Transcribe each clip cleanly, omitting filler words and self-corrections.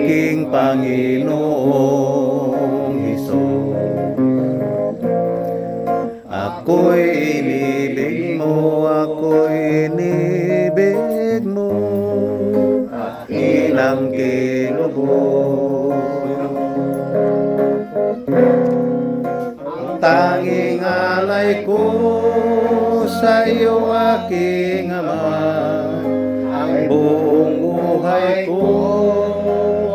aking Panginoong Hesus. Ako'y inibig mo, ako'y inibig mo, ilang kilubog. Ang tanging alay ko sa iyo, aking Ama, ang buong buhay ko,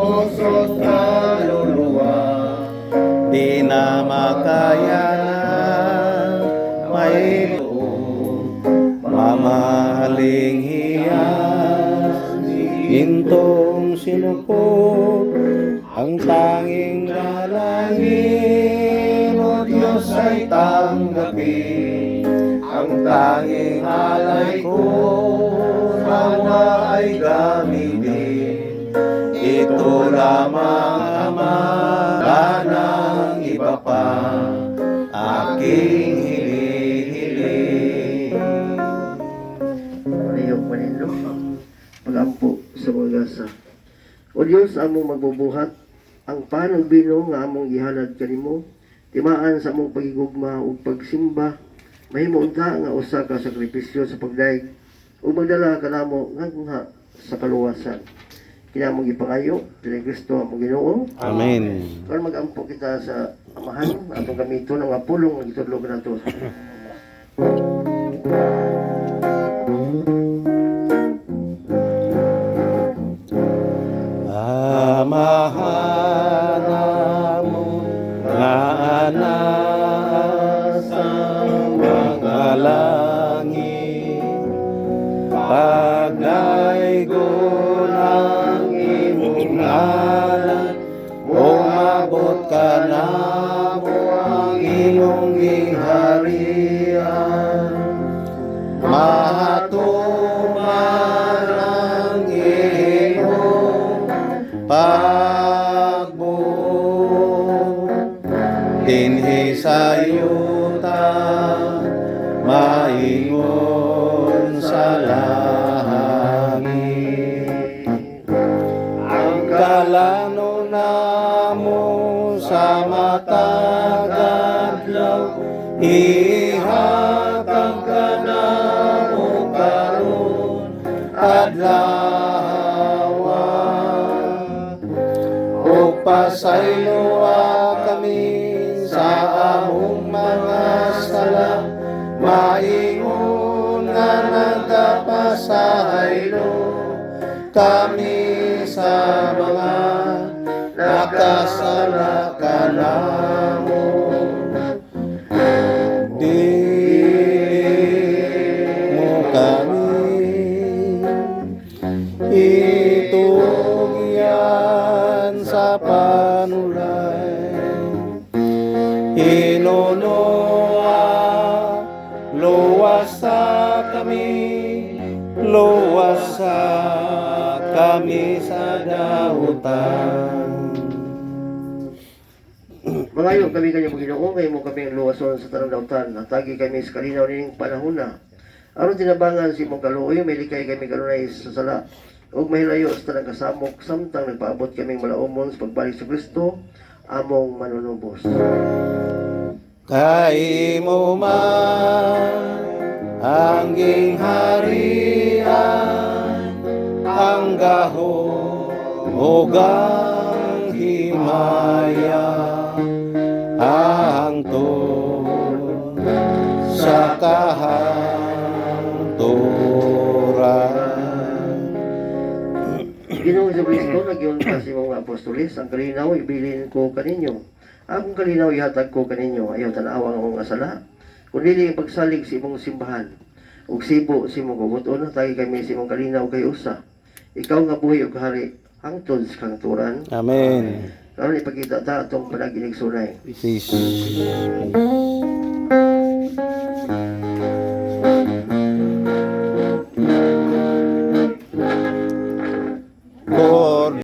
puso't kaluluwa, di na makaya may loob, mamahaling hiyas, gintong sinupot, ang tanging dalangin, O Diyos ay tanggapin, ang tanging alay ko, nawa ay gamitin, ito lamang Ama, kanang iba pa, aking hinihiling. Parehong manilo, pagampo sa magasa. O Diyos, among magbubuhat, ang panang bino nga among gihalad kanimo, timaan sa among pagigugma ug pagsimba, mahimo unta nga usa ka sakripisyo sa pagdaig, ug magdala kanamo nga sa kaluwasan. Kinamong gipangayo, Pili Kristo among Ginoo. Amen. Karon magampo kita sa amahan, atong gamiton ang apulong nga gitudlog nato. Amahan mo nga anak sa mga langit, pagdaigon ang imong ngalan, umabot ka na mo ang imong gingharian, mahatuman ang iyong pagbuot, dinhi sa yuta, maingon sa langit. Ang kalano namo sa matag adlaw, ihatag ka namo karon adlaw, o pasayloa kami sa among mga sala, maingon nga nagapasahaylo kami sa mga nakasala kanamo. Dili mo kami itugyan sa panulay, hinunoa luwasa kami sa dautan. Mangayo kami kanyang Ginoo, kayo mo kami ang luwason sa tanang dautan. Natagi kami sa kalinaw nining panahon na. Aron tinabangan si mong kaluoy, may likay kami kanunay sa sala. Ug mahilayo sa tanang kasamok, samtang nagpaabot kaming malaumon sa pagbalik sa Kristo, among manunubos. Kay mo man ang gingharian, ang gahom ug ang himaya, hangtod sa kahangturan. Ginoong sa Kristo, nagyon ka si mga apostolis, ang kalinaw ibilin ko kaninyo. Akong kalinaw ihatag ko kaninyo, ayaw tanawa ang akong asala. Kung dili pagsalig si imong simbahan, ug sibo si imong gubuton, tagi kami si imong kalinaw kay usa. Ikaw nga buhi ug hari, hangtod sa kangturan. Amen. Karon ipakita ta atong panaginig sunay. Peace.